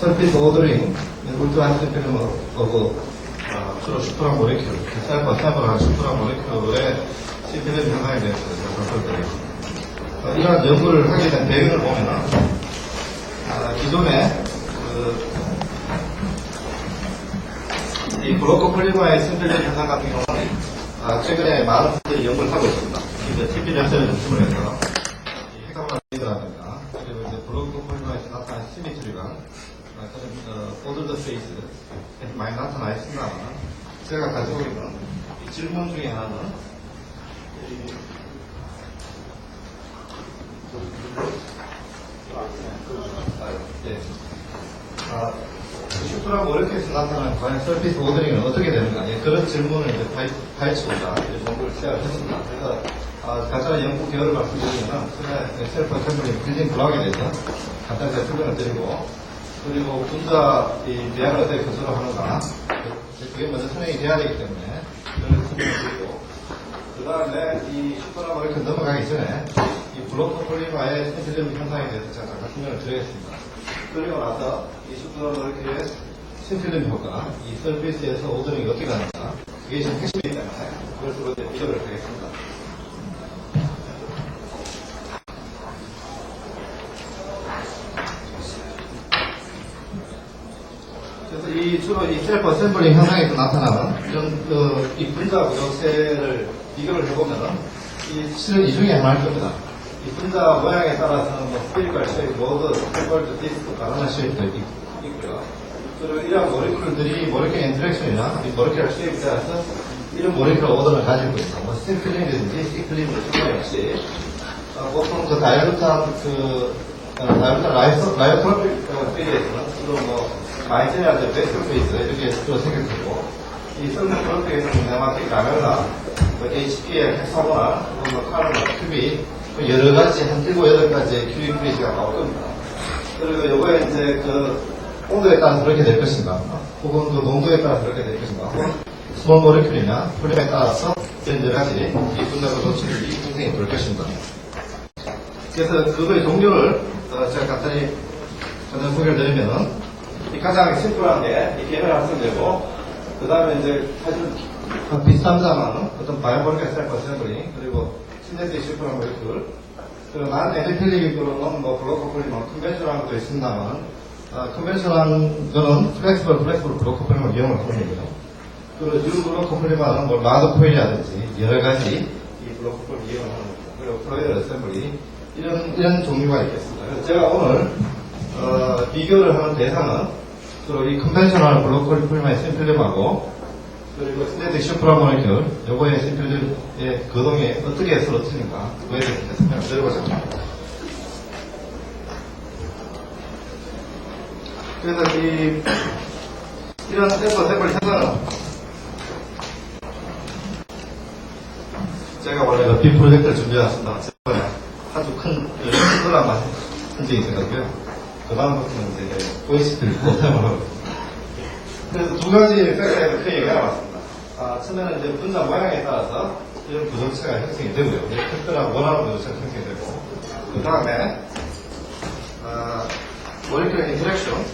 서피스 오더링, 울트라 하이스피드 오브 주로 슈퍼랑 모레큘, 사이버랑 슈퍼랑 모레큘의 CPM 현상에 대해서 설명드리겠습니다. 이러한 연구를 하게 된 배경을 보면은 기존에 이 블로커 폴리머의 심플리 현상 같은 경우는 최근에 많은 분들이 연구를 하고 있습니다. 이제 TP 연설을 중심으로 해서 핵감라든가 그리고 이제 블로커 폴리머에서 나타난 시미트리가 오더더 페이스 많이 나타나 있습니다만 제가 가지고 있는 이 질문 중에 하나는 슈퍼라 모레큘에서 나타나는 과연 서피스 오더링은 어떻게 되는가 그런 질문을 이제 파헤치고자 연구를 시작했습니다. 그래서 간단한 연구 결과를 말씀드리면 셀프 어셈블링 빌딩 블록에 대해서 간단히 설명을 드리고 그리고 분자 이 대학을 어떻게 구조를 하는가 그게 먼저 설명이 돼야 되기 때문에 그런 설명을 드리고 그 다음에 이 슈퍼라 모레큘 넘어가기 전에 이 블로커 폴리머의 신필름 현상에 대해서 제가 잠깐 설명을 드리겠습니다. 그리고 나서 이 슈퍼라 모레큘의 신필름 효과, 이 서피스에서 오더링이 어떻게 가는가 그게 지금 핵심이기 때문에 그걸 이제 비교를 하겠습니다. 그래서 주로 이 셀프 어셈블링 현상에서 나타나는 이런 이 분자 구조체를 비교를 해보면은 실은 이 중에 하나일 겁니다. 이 분자 모양에 따라서는 스피리컬 쉐입, 모드, 템벌드, 디스크, 바나나 쉐입도 있고요. 그리고 이러한 모레큘들이 모레큘 인터랙션이나 이 모레큘 쉐입에 따라서 이런 모레큘 오더를 가지고 있어. 스팀클린이든지 시클린이든지 상관없이 보통 다이어루탄 라이오트로픽 페이지에서는 주로 마이제라든지 베스트 페이스 이렇게 주로 생겼고 이 썰물 프로젝트에서는 네마틱 라멜라, HPL, 헥사고나, 카르마, 큐비 여러 가지 한 7, 8가지의 큐빅 페이지가 나올 겁니다. 그리고 요거에 이제 온도에 따라서 그렇게 될 것인가, 혹은 농도에 따라서 그렇게 될 것인가, 혹은 스몰 모레큘이나 폴리머에 따라서 이런 여러 가지 이 분자가 노출이 형성이 될 것입니다. 그래서 그거의 종류를 제가 간단히 소개를 드리면은 이 가장 심플한 게 이 계열 합성되고 그 다음에 이제 사실 비슷하지만 어떤 바이오볼리카 셀프 어셈블링 그리고 신데틱 슈퍼라 모레큘 그리고 난 에디필릭으로는 블로커 폴리머 컨벤셔널한 것도 있습니다만 컨벤셔널한 거는 플렉시블 블로커 폴리머 이용을 하는 거고요. 그리고 뉴 블로커 폴리머는 라드 코일이라든지 여러 가지 이 블로커 폴리머 이용을 하는 거고 그리고 프로이더 어셈블링 이런 종류가 있겠습니다. 그래서 제가 오늘 비교를 하는 대상은 주로 이 컨벤셔널 블로커 폴리머의 심필름하고 그리고 신데틱 슈퍼라 모레큘 요거의 심필름의 거동이 어떻게 서로 틀린가 그거에 대해서 설명을 드려보자. 그래서 이런 셀프 어셈블리 현상은 제가 원래 러피 프로젝트를 준비해왔습니다. 아주 큰 드라마 현장이 있어가지고요. 그 다음부터는 이제 OST를 못하면 그래서 두 가지 팩터에서 크게 얘기가 나왔습니다. 처음에는 이제 분자 모양에 따라서 이런 구조체가 형성이 되고요. 특별한 원하는 구조체가 형성이 되고 그 다음에 모레큘 인터랙션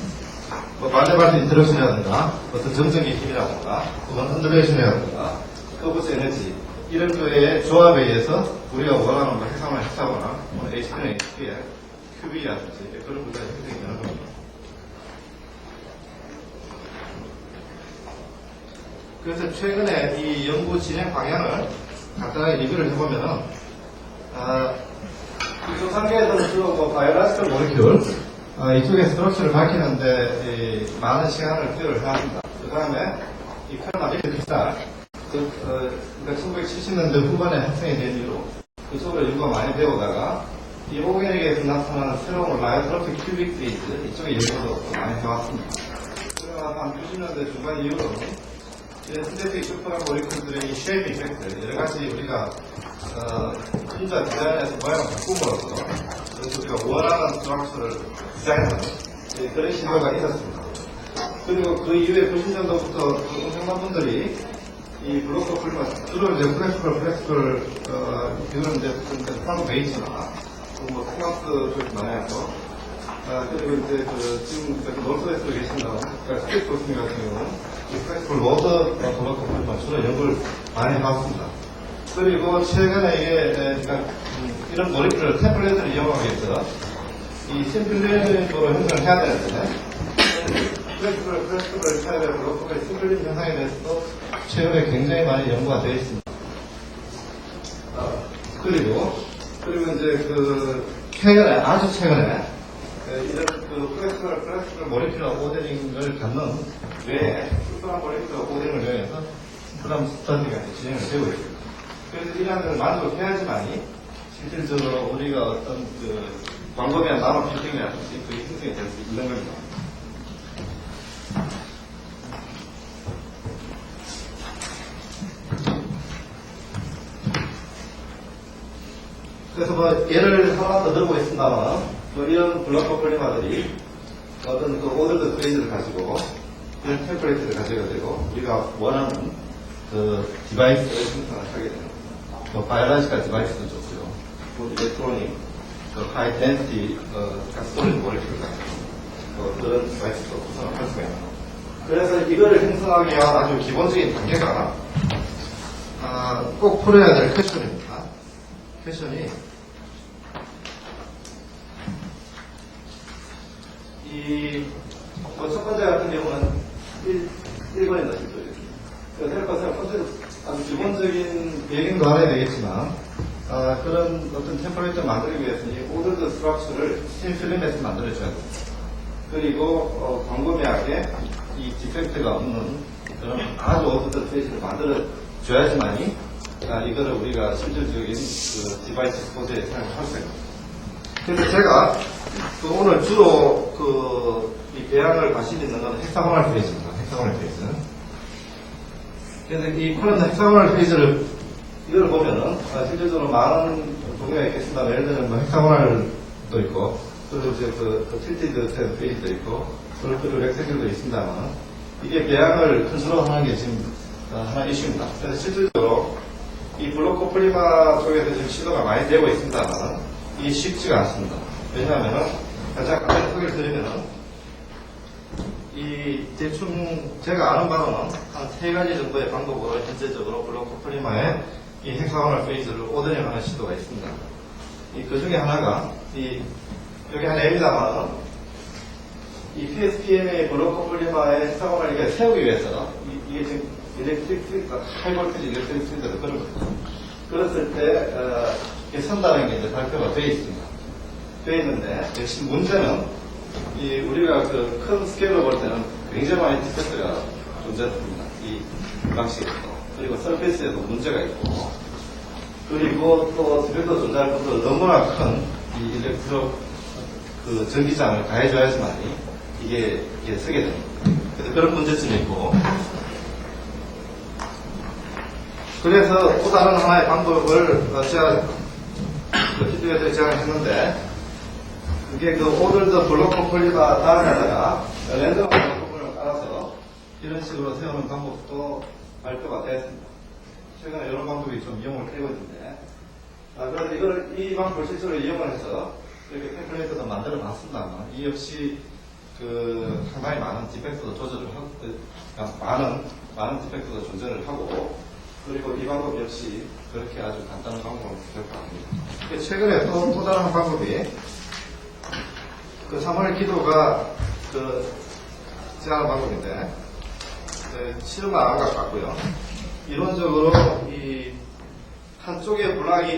말레바트 인터랙션이라든가 어떤 정적인 힘이라든가 혹은 흔들레이션이라든가 커브스 에너지 이런 거의 조합에 의해서 우리가 원하는 핵상을 핵사거나 HP나 HP에 큐빅이라든지 그런 분자가 형성이 되는 겁니다. 그래서 최근에 이 연구 진행 방향을 간단하게 리뷰를 해보면은 이쪽 단계에서는 주로 바이올라스컬 모레큘 이쪽에 스트럭처를 밝히는데 많은 시간을 투여를 해야 합니다. 그 다음에 이 카르마 크리스탈 1970년대 후반에 학생이 된 이후로 그쪽으로 연구가 많이 되어다가 이 오게닉에서 나타나는 새로운 라이오트로픽 큐빅 페이즈 이쪽에 연구도 많이 해왔습니다. 그러나 한 90년대 중반 이후로는 신데틱 슈퍼라 모레큘들의 이 쉐입 이펙트 여러 가지 우리가 분자 디자인에서 모양을 바꿈으로써 그래서 우리가 원하는 스트럭처를 디자인하는 그런 시도가 있었습니다. 그리고 그 이후에 90년도부터 엄청난 분들이 이 블로커 폴리머 주로 이제 플렉스블 이거는 이제 팔로 베이스나 코마스 쪽이 많아서 그리고 이제 지금 노스에서 계신다는 스테이트 교수님 같은 경우는 플렉스블 로드 블록 주로 연구를 많이 해봤습니다. 그리고 최근에 이게 이런 모리큘러 템플릿을 이용하기 위해서 이 심플림으로 형성을 해야 되는데 플렉스블 타입의 블록의 심플림 형상에 대해서도 최근에 굉장히 많이 연구가 되어 있습니다. 그리고 이제 최근에 아주 최근에 이런 플렉스블 모리큘러 모델링을 갖는 외에 특별한 모리큘러 모델링을 위해서 그다음 스터디가 진행을 되고 있습니다. 그래서 이러한 걸 만족해야지만이 실질적으로 우리가 어떤 광범위한 나노 필딩이라든지 그게 형성이 될 수 있는 겁니다. 그래서 예를 하나 더 들고 있습니다만 이런 블록 폴리마들이 어떤 오더드 그레이드를 가지고 이런 템플레이트를 가져야 되고 우리가 원하는 디바이스를 생성을 하게 됩니다. 바이올로지컬 디바이스도 좋고요. 일렉트로닉, 하이 덴시티 스토리지 모리큘러 그런 디바이스도 구성을 할 수가 있습니다. 그래서 이거를 형성하기 위한 아주 기본적인 단계가 꼭 풀어야 될 퀘션입니다. 퀘션이 첫 번째 같은 경우는 1번입니다. 할 것은 아주 기본적인 배경도 알아야 되겠지만 그런 어떤 템플레이트를 만들기 위해서는 이 오더드 스트럭처를 심플림에서 만들어줘야 됩니다. 그리고 광범위하게 이 디펙트가 없는 그런 아주 오더드 페이지를 만들어줘야지만이 이거를 우리가 실질적인 디바이스 소재에 사용할 수 있습니다. 그래서 제가 오늘 주로 이 배양을 관심 있는 건 헥사고널 페이지입니다. 헥사고널 페이지. 그래서 이 콜럼나 헥사고널 페이지를 이걸 보면은 실질적으로 많은 종류가 있겠습니다. 예를 들면 헥사고널도 있고, 그리고 이제 틸티드 페이지도 있고, 그리고 렉세킬도 있습니다만 이게 배양을 컨트롤하는 게 지금 하나 이슈입니다. 그래서 실질적으로 이 블록 폴리마 쪽에서 지금 시도가 많이 되고 있습니다만 이게 쉽지가 않습니다. 왜냐하면 가장 간단히 소개를 드리면은 대충 제가 아는 바로는 한 3가지 정도의 방법으로 현재적으로 블록 폴리마의 이 헥사고널 페이지를 오더링하는 시도가 있습니다. 그 중에 하나가 여기 하나 입니다만 이 PSPM의 블록 폴리마의 헥사고널을 이렇게 세우기 위해서 이게 지금 하이볼티지 일렉트릭 필드를 그런 거죠. 그랬을 때 이게 선다는 게 이제 발표가 되어 있습니다. 되어 있는데 역시 문제는 우리가 큰 스케일로 볼 때는 굉장히 많이 디펙트가 존재합니다. 이 방식에서. 그리고 서페이스에도 문제가 있고, 그리고 또 디펙트 존재할 것도 너무나 큰 이 일렉트로 전기장을 가해줘야지만이 이게 서게 됩니다. 그래서 그런 문제점이 있고, 그래서 또 다른 하나의 방법을 제가 피드백을 제안했는데 그게 오더드 블록 폴리마 다음에다가 랜덤 블록을 깔아서 이런 식으로 세우는 방법도 발표가 되었습니다. 최근에 이런 방법이 좀 이용을 되고 있는데 그래서 이 방법을 실제로 이용을 해서 이렇게 템플레이트도 만들어 놨습니다만 이 역시 상당히 많은 디펙트도 조절을 하고 많은 디펙트도 존재를 하고 그리고 이 방법 역시 그렇게 아주 간단한 방법으로 부족합니다. 최근에 또 다른 방법이 3월 기도가 제안한 방법인데 실험은 안 같고요. 이론적으로 이 한쪽에 블락이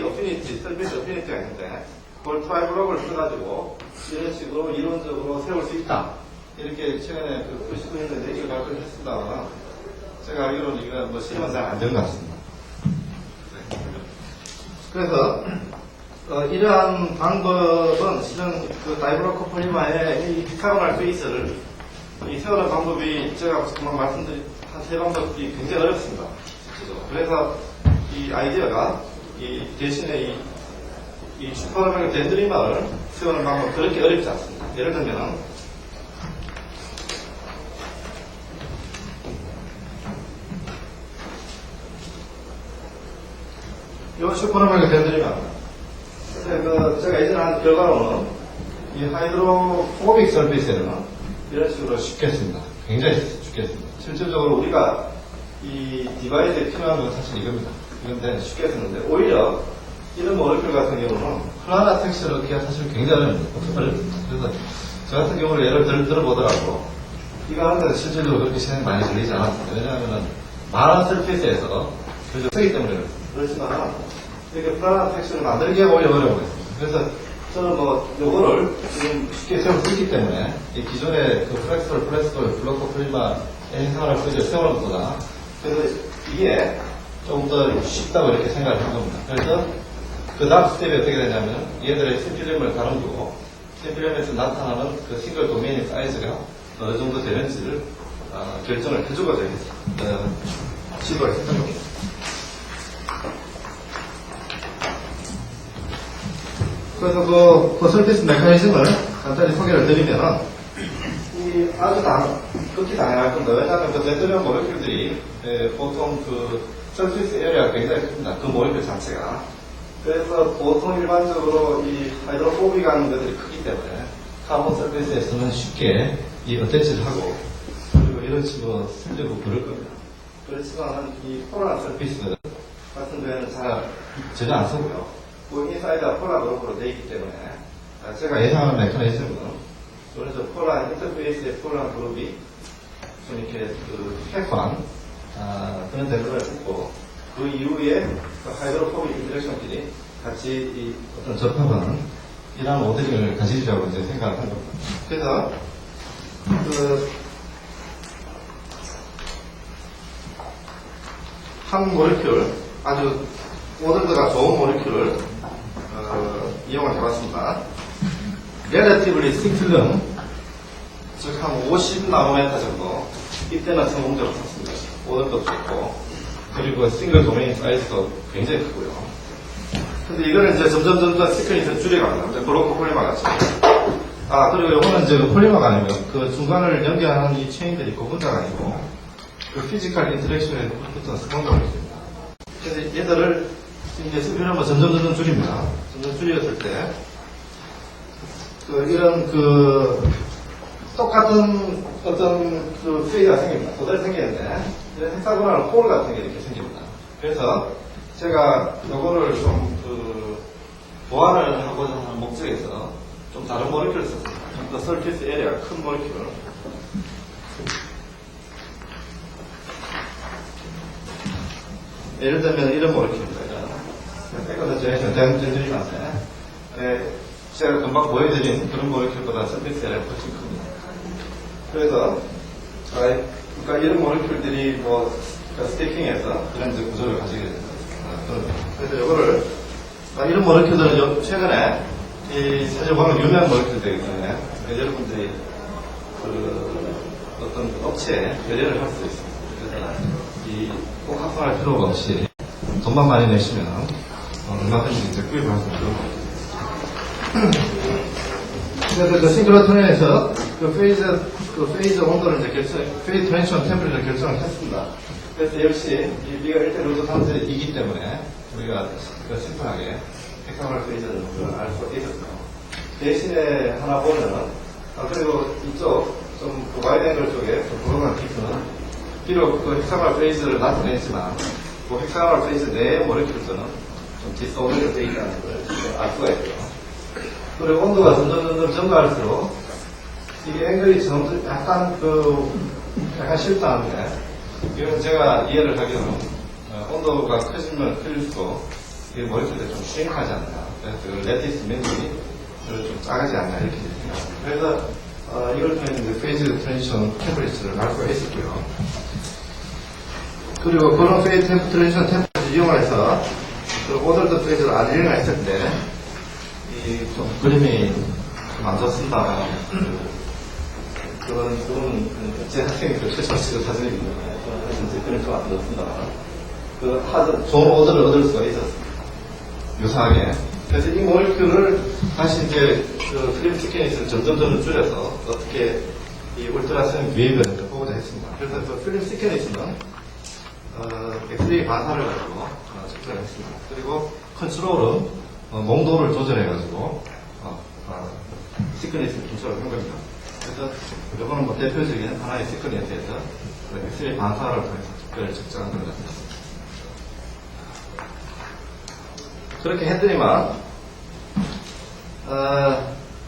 서비스 어피니티가 있는데 그걸 트라이 블록을 써가지고 이런 식으로 이론적으로 세울 수 있다. 이렇게 최근에 프로시도 했는데 이걸 발표를 했습니다만 제가 알기로는 이거 실험은 잘 안 된 것 같습니다. 그래서 이러한 방법은 실은 다이브로커 폴리마의 이 헥사고널 페이스를 세우는 방법이 제가 금방 말씀드린 한 3방법이 굉장히 어렵습니다. 그래서 이 아이디어가 대신에 이 슈퍼노멀 덴드리마를 세우는 방법은 그렇게 어렵지 않습니다. 예를 들면 이 슈퍼노멀 덴드리마 제가 예전에 한 결과로는 이 하이드로포빅 서피스에는 이런 식으로 쉽겠습니다. 굉장히 쉽겠습니다. 실질적으로 우리가 이 디바이드에 필요한 건 사실 이겁니다. 이건데 쉽게 했는데 오히려 이런 모레큘 같은 경우는 플라나 텍스처를 얻기가 사실 굉장히 어렵습니다. 그래서 저 같은 경우는 예를 들어보더라도 이거 하는데 실질적으로 그렇게 시간이 많이 걸리지 않았습니다. 왜냐하면 많은 서피스에서 그래서 쓰기 때문에 그렇지만 이렇게 플라나 텍스처를 만들기가 오히려 어려운 거였습니다. 그래서 저는 뭐 요거를 지금 쉽게 세울 수 있기 때문에 이 기존의 그 플렉스블, 블로커 프리마 행상을 세우는 것보다 그래서 이게 좀 더 쉽다고 이렇게 생각을 한 겁니다. 그래서 그 다음 스텝이 어떻게 되냐면 얘들의 심플럼을 다뤄두고 심플럼에서 나타나는 그 싱글 도메인의 사이즈가 어느 정도 되는지를 결정을 해주고자 해서 시도를 했던 겁니다. 그래서 그 서피스 메커니즘을 간단히 소개를 드리면은 이 아주 극히 당연할 겁니다. 왜냐하면 그 네트리온 모레큘들이 보통 그 서피스 에리어가 굉장히 큽니다. 그 모레큘 자체가. 그래서 보통 일반적으로 이 하이드로포빅한 것들이 크기 때문에 카본 서피스에서는 쉽게 이 어태치를 하고 그리고 이런 식으로 쓰려고 그럴 겁니다. 그렇지만 이 폴라 서피스 같은 경우에는 전혀 안 쓰고요. 그 인사이드가 폴라 그룹으로 되어 있기 때문에 제가 예상하는 메커니즘은 그래서 폴라 인터페이스의 폴라 그룹이 좀 이렇게 그 핵환 그런 데를 했고 그 이후에 그 하이드로포빅 인터랙션끼리 같이 이 어떤 접합하는 이런 모델링을 가지려고 이제 생각을 한 겁니다. 그래서 한 모레큘 아주 오더드가 좋은 모레큘을 이용을 해봤습니다. relatively simple, 즉 한 50나노메타 정도 이때는 성공적으로 샀습니다. 오더도 좋고 그리고 싱글 도메인 사이즈도 굉장히 크고요. 근데 이거는 이제 점점 시퀀스를 줄여갑니다. 브로커 폴리마 같이. 그리고 이거는 이제 그 폴리마가 아니고요. 그 중간을 연결하는 이 체인들이 고분자가 아니고 그 피지컬 인터랙션에 붙은 성공적으로 있습니다. 그래서 얘들을 이제 스피드를 점점 줄입니다. 점점 줄였을 때, 이런 똑같은 어떤 페이가 생깁니다. 도달이 생기는데, 이런 헥사고널 홀 같은 게 이렇게 생깁니다. 그래서 제가 요거를 좀 보완을 하고자 하는 목적에서 좀 다른 모레큘을 썼습니다. 좀 더 서피스 에리어가 큰 모레큘. 예를 들면 이런 모레큘입니다. 세컨드 제네이션 덴드리만데 제가 금방 보여드린 그런 모레큘보다 서피스 에리어가 훨씬 큽니다. 그래서 그러니까 이런 모레큘들이 스테이킹에서 그런 이제 구조를 가지게 됩니다. 그래서 이거를 이런 모레큘들은 최근에 사실 보면 유명한 모레큘들이기 때문에 여러분들이 어떤 업체에 결례를 할 수 있습니다. 그래서 꼭 합성할 필요가 없이 돈만 많이 내시면 얼마든지 이제 구입을 할 수 있도록. 그래서 그 싱크로톤에서 페이즈 온도를 이제 페이즈 트랜지션 템플릿을 결정을 했습니다. 그래서 역시 이 B가 1대 루트 3이기 때문에 우리가 심플하게 헥사고널 페이즈를 알 수 있었어요. 대신에 하나 보면은 그리고 이쪽 좀 와이드 앵글 쪽에 좀 브로그램 키트는 비록 그 헥사고널 페이즈를 나타냈지만 그 헥사고널 페이즈 내의 모레큘들은 좀 디스오더가 되어 있다는 걸 알 수가 있고요. 그리고 온도가 점점 증가할수록 이게 앵글이 약간 약간 실수하는데 이건 제가 이해를 하기로는 온도가 커지면 클수록 이게 모레큘들이 좀 슈링크하지 않나. 그래서 그 레티스 면적이 좀 작아지지 않나 이렇게 생각합니다. 그래서 이걸 통해 이제 페이즈 트랜지션 템퍼리처를 알 수가 있었고요. 그리고 그런 페이즈 트랜지션 템퍼리처를 이용해서 그 오더드 페이즈를 아니링을 했을 때 좀 그림이 좀 안 좋습니다. 그건 제 학생이 최초로 찍은 사진입니다. 이제 그림 좀 안 좋습니다. 좋은 오더를 얻을 수가 있었습니다. 유사하게. 그래서 이 모레큘을 다시 이제 필름 시퀀스를 점점 줄여서 어떻게 이 울트라소닉 웨이브를 보고자 했습니다. 그래서 그 필름 시퀀스는 엑스레이 반사를 가지고 측정을 했습니다. 그리고 컨트롤은 몽도를 조절해가지고 시크니스를 기초로 한 겁니다. 그래서 이거는 뭐 대표적인 하나의 시크니스에서 엑스레이 반사를 통해서 특별히 측정한 것 같습니다. 그렇게 했더니만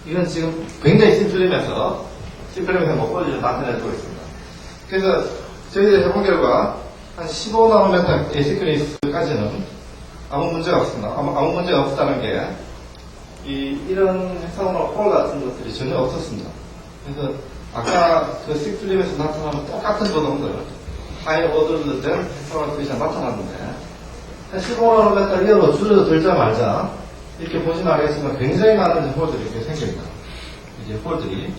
이건 지금 굉장히 심플리면서 먹거리를 나타내고 있습니다. 그래서 저희들이 해본 결과 한 15나노메터 시크니스까지는 아무 문제가 없습니다. 아무 문제가 없다는 게 이런 헥사고널 홀 같은 것들이 전혀 없었습니다. 그래서 아까 그 식플립에서 나타나는 똑같은 조동들 하이 오더드 된 헥사고널 플릿이 나타났는데 15나노메터 이하로 줄어들자마자 이렇게 보시면 알겠지만 굉장히 많은 홀들이 이렇게 생깁니다. 이제 홀들이.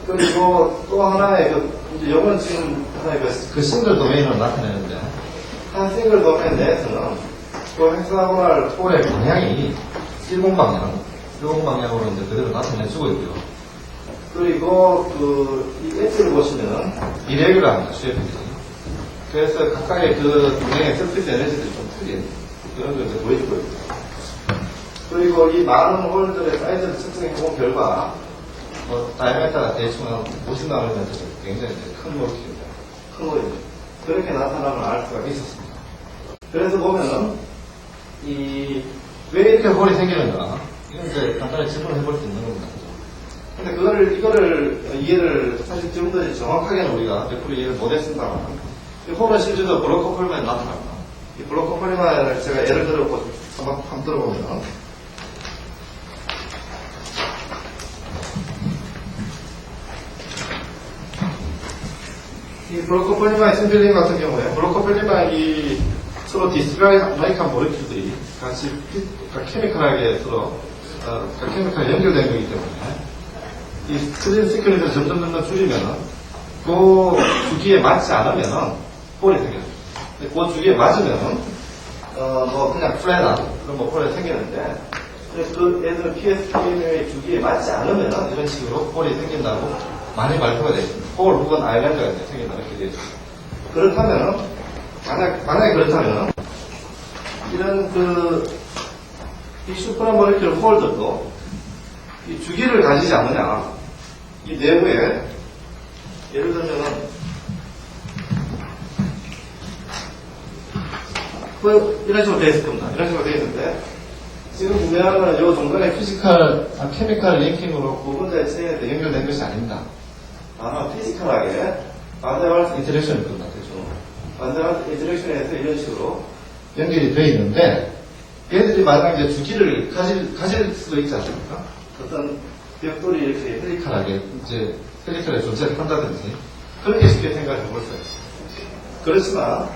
그리고 또 하나의 이제 요건 지금 하나의 그 싱글 도메인으로 나타내는데 한 싱글 도메인 내에서는 그 헥사고널 홀의 방향이 일공방향으로 이제 그대로 나타내주고 있고요. 그리고 이 엣지를 보시면은 이레귤러합니다. 쉐입들이. 그래서 각각의 그 동행의 서피스 에너지들이 좀 틀린 그런 걸 이제 보여주고 있고요. 그리고 이 많은 홀들의 사이즈를 측정해 본 결과 다이아메터가 대충 한 50나노면 굉장히 큰 홀입니다. 큰 홀입니다. 그렇게 나타남을 알 수가 있었습니다. 그래서 보면은 왜 이렇게 홀이 생기는가? 이건 이제 간단히 질문을 해볼 수 있는 겁니다. 근데 이거를 이해를 사실 지금까지 정확하게는 우리가 100% 이해를 못했습니다만 이 홀은 실제로 블록커플만에 나타납니다. 이 블록커플만을 제가 예를 들어 한번 들어보면 이 블록커플리마의 심필링 같은 경우에 블록커플리마의 서로 디스크라이크한 모레큐들이 같이 케미컬하게 서로 케미컬 연결된 거기 때문에 이 스트린 시크니스를 점점 줄이면은 그 주기에 맞지 않으면은 홀이 생겨요. 그 주기에 맞으면은 그냥 플랫한 그런 홀이 생기는데 그 예를 PSPM의 주기에 맞지 않으면은 이런 식으로 홀이 생긴다고 많이 발표가 되어 있습니다. 홀 혹은 아일랜드가 생긴다 이렇게 되어 있습니다. 그렇다면은 만약에 그렇다면은 이런 이 슈퍼모레큘 홀들도 이 주기를 가지지 않느냐 이 내부에 예를 들면은 이런 식으로 되어 있을 겁니다. 이런 식으로 되어 있는데 지금 보면은 이 중간에 케미컬 링킹으로 부분자의 체인에 연결된 것이 아닙니다. 다만 피지컬하게 반대발스 인터랙션일 겁니다. 대충 반대발스 인터랙션에서 이런 식으로 연결이 되어 있는데 얘들이 만약에 주기를 가질 수도 있지 않습니까? 어떤 벽돌이 이렇게 헬리칼하게 존재를 한다든지 그렇게 쉽게 생각을 해볼 수가 있습니다. 그렇지만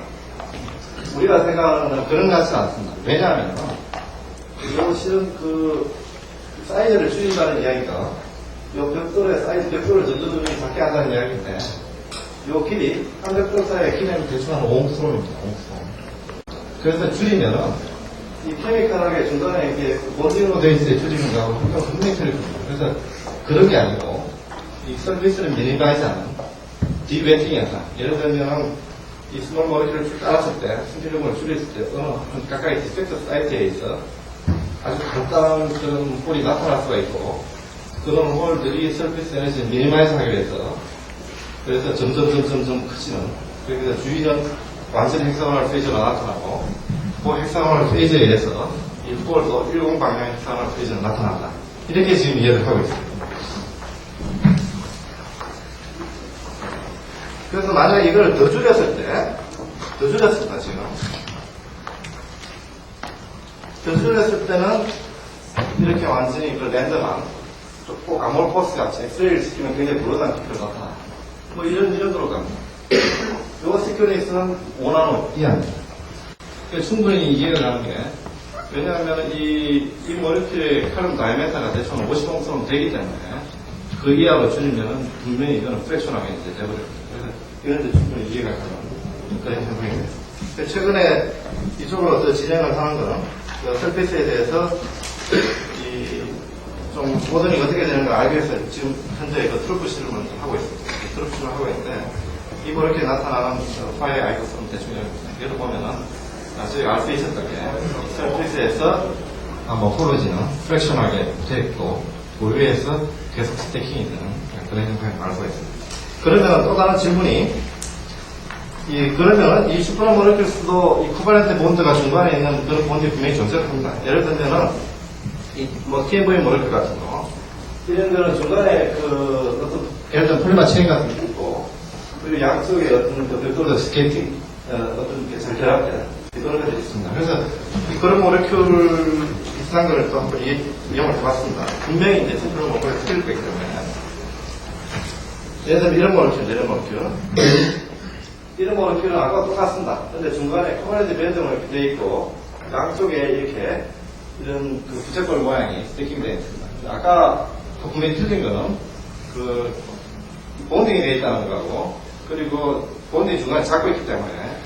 우리가 생각하는 그런 것 같지는 않습니다. 왜냐하면 이거 실은 사이즈를 줄인다는 이야기가 이 벽돌의 사이즈, 벽돌을 전도점이 작게 한다는 이야기인데 이 길이 한 벽돌 사이의 길이는 대충 한 5옹스롬입니다. 5옹스롬. 그래서 줄이면은 이 케미컬하게 중간에 이렇게 원진으로 되어 있을 때 줄이는 거하고 굉장히 틀립니다. 그래서 그런 게 아니고 이 서비스를 미니마이즈하는 디웨팅이 현상. 예를 들면 이 스몰 모레큘을 쭉 따랐을 때 승질력을 줄였을 때 좀 가까이 디스펙터 사이트에 있어 아주 간단한 그런 홀이 나타날 수가 있고 그런 홀들이 서비스 에너지를 미니마이즈 하기 위해서 그래서 점점 커지는 그래서 주위는 완전히 헥사고널 페이지로 나타나고 그 헥사고널 페이지에 의해서 이 홀도 일공방향 헥사고널 페이지로 나타난다. 이렇게 지금 이해를 하고 있습니다. 그래서 만약에 이걸 더 줄였습니다, 지금. 더 줄였을 때는 이렇게 완전히 그 랜덤한 꼭 아몰포스 같이 엑스레이를 시키면 굉장히 불어난 피크를 나타나. 이런 정도로 갑니다. 요 시큐니스는 5나노 이하입니다. 충분히 이해가 가는 게, 왜냐하면 이 모레큘의 칼륨 다이메타가 대충 50옹스롬 되기 때문에 그 이하로 줄이면은 분명히 이거는 프랙션하게 이제 돼버립니다. 그래서 이런 데 충분히 이해가 가는 그런 현상입니다. 최근에 이쪽으로 더 진행을 하는 거는 설페이스에 대해서 좀 모델링이 어떻게 되는가 알기 위해서 지금 현재 트루프 실험을 하고 있습니다. 트루프 실험을 하고 있는데 이렇게 나타나는 파일 아이콘 대충 여기를 보면은 저희가 알 수 있었던 게 설페이스에서 모포로지는 프랙션하게 되어 있고 고유에서 계속 스태킹이 되는 그런 형상을 알 수가 있습니다. 그러면 또 다른 질문이, 그러면 이 슈퍼노 모레큘스도 이 코발렌트 본드가 중간에 있는 그런 본드이 분명히 존재합니다. 예를 들면은, TMV 모레큘 같은 거, 이런 거는 중간에 예를 들면 폴리머 체인 같은 게 있고, 그리고 양쪽에 어떤 별도로 스케이팅, 어떤 게 잘 결합된 그런 것들이 있습니다. 그래서 그런 모레큘 비슷한 거를 또 한번 이용을 해봤습니다. 분명히 이제 슈퍼노 모레큘이 틀릴 거기 때문에. 예를 들면 이런 모레큘. 이런 모레큘은 아까 똑같습니다. 근데 중간에 코발렌트 밴드가 이렇게 되어 있고, 양쪽에 이렇게 이런 부채꼴 모양이 스태킹되어 있습니다. 아까 분명히 틀린 거는 본딩이 되어 있다는 거고, 그리고 본딩이 중간에 잡고 있기 때문에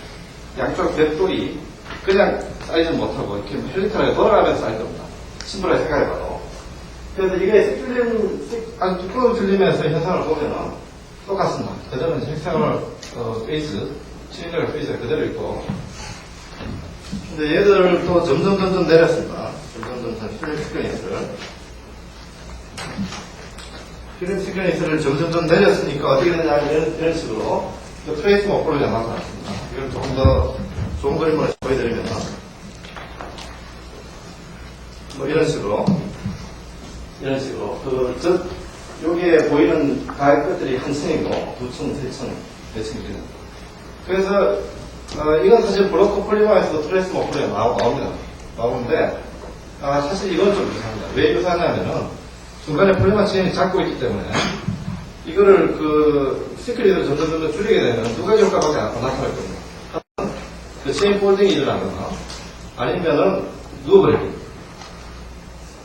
양쪽 벽돌이 그냥 쌓이지는 못하고 이렇게 헬리칼하게 돌아가면서 쌓일 겁니다. 심플하게 생각해봐도. 그래서 이게 아주 두꺼운 틀리면서 현상을 보면은 똑같습니다. 그대로는 헥사곤 페이스, 실린더럴 페이스가 그대로 있고, 근데 얘들을 또 점점 내렸습니다. 필름 시크니스를 점점 내렸으니까 어떻게 되냐면 이런 식으로 트레이스 목표를 나타났습니다. 이걸 조금 더 좋은 그림으로 보여드리면 이런 식으로 여기에 보이는 가액 것들이 한 층이고, 두 층, 세 층, 네 층이 됩니다. 그래서, 이건 사실 블로크 폴리머에서도 트레이스 모플이 나오는데, 사실 이건 좀 이상합니다. 왜 유사하냐면은, 중간에 폴리머 체인이 잡고 있기 때문에, 이거를 시크릿을 점점 줄이게 되면 두 가지 효과밖에 안 나타날 겁니다. 체인 폴딩이 일어나거나, 아니면은, 누워버리기.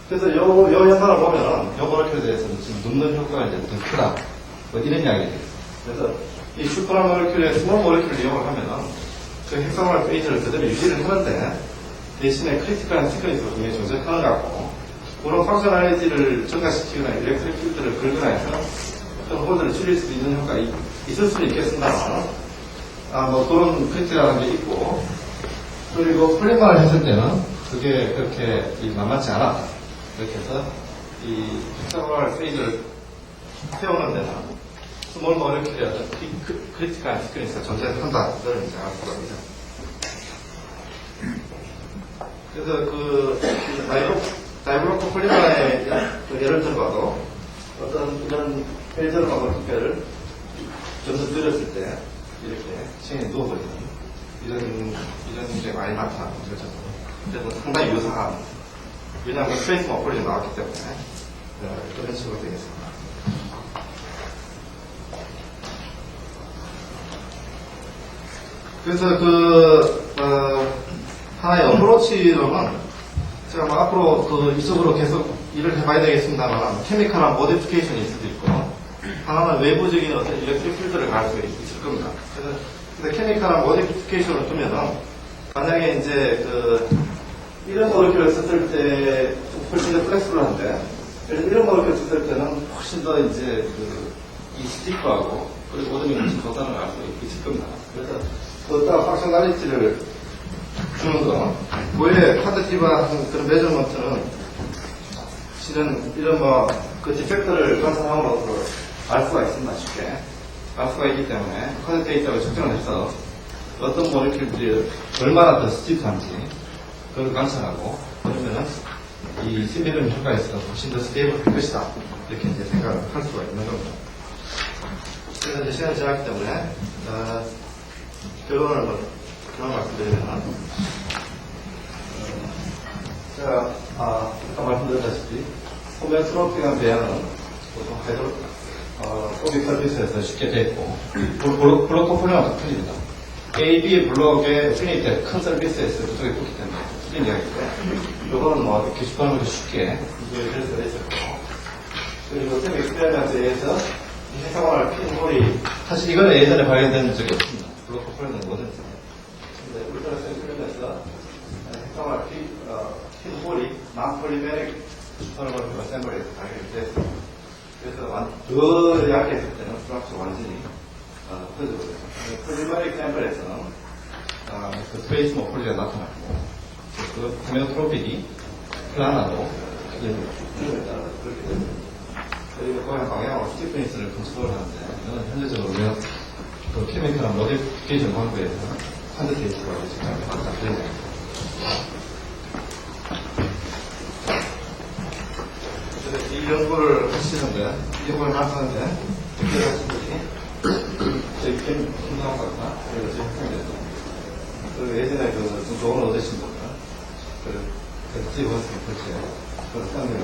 그래서 요 현상을 보면은, 요 모레큘에 대해서는 지금 눕는 효과가 이제 더 크다. 이런 이야기가 있어요. 그래서 이 슈퍼노 모레큘에 스몰 모레큘을 이용을 하면은, 헥사곤 페이지를 그대로 유지를 하는데, 대신에 크리티컬한 시크릿으로 굉장히 존재하는 것 같고, 그런 펑셔널리티를 증가시키거나 일렉트릭 필드를 걸거나 해서 어떤 홀드를 줄일 수 있는 효과가 있을 수는 있겠습니다만, 그런 크리티컬한 게 있고, 그리고 폴리머를 했을 때는 그게 그렇게 만만치 않아. 이렇게 해서 이 헥사곤 페이지를 세우는 데는 스몰 모레큘의 어떤 크리티컬한 시크릿가 존재한다. 이걸 이제 알 수가 있습니다. 그래서 다이브로커 폴리머의 예를 들어봐도 어떤 이런 페이저로만 두께를 점점 줄였을 때 이렇게 층에 누워버리는 이런 게 많이 나타나고 그래서 상당히 유사한, 왜냐하면 스페이스 모플이 나왔기 때문에 그런 식으로 되겠습니다. 그래서 하나의 어프로치로는 제가 앞으로 이쪽으로 계속 일을 해봐야 되겠습니다만, 케미컬한 모디피케이션이 있을 수도 있고, 하나는 외부적인 어떤 일렉트릭 필드를 가할 수 있을 겁니다. 그래서 케미컬한 모디피케이션을 두면은, 만약에 이제 이런 모레큘을 썼을 때 훨씬 더 플렉스블한데, 이런 모레큘을 썼을 때는 훨씬 더 이제 이 스티커하고, 그리고 오더미 훨씬 좋다는 걸 알 수 있을 겁니다. 그래서 그것과 팍셔널리티를 주는 거, 고일의 카드티브한 그런 메저먼트는 실은 이런 디펙터를 관찰함으로써 알 수가 있습니다. 쉽게 알 수가 있기 때문에 카드 데이터를 측정을 해서 어떤 모레큘들이 얼마나 더 스티프한지 그걸 관찰하고, 그러면은 이 시밀럼 효과에서 훨씬 더 스테이블할 것이다. 이렇게 이제 생각을 할 수가 있는 겁니다. 그래서 이제 시간이 지났기 때문에 결론을 말씀드리면, 제가 아까 말씀드렸다시피 호메오트로픽한 배양은 보통 오빅 서비스에서 쉽게 됐고, 블록 폴리머가 틀립니다. A, B 블록에 틀릴 때 큰 서비스에서 그쪽에 붙기 때문에 틀린 이야기인데, 요거는 게시판으로 쉽게 이해를 해서 있었고, 그리고 템 익스페리언스에 의해서 헥사곤을 핀 홀이, 사실 이거는 예전에 발견된 적이 없습니다. 블록 폴리머는 뭐든지. 근데 울트라 센스에서 헥사곤을 핀 홀이 난폴리메릭 슈퍼노멀 어셈블리에서 발견이 됐습니다. 그래서 더 얇게 했을 때는 프락스 완전히 터져버려요. 폴리메릭 샘플에서는 트레이스 모폴리가 나타났고, 그 호메오트로픽이 플라나도 크게 그렇게 됩니다. 그리고 고양 방향으로 스티프니스를 컨트롤 하는데, 이거는 현재적으로 우리가 그 케미컬한 모디피케이션 방법에서 한드 케이스라고 지금 작성되어 있습니다. 이 연구를 하시는데, 이 연구를 하시는데, 특별히 하신 분이 저희 김동학과 그리고 저희 학생들도 그리고 예전에 좀 좋은 어르신 분들 그 집원생 그렇지 그런 상대방들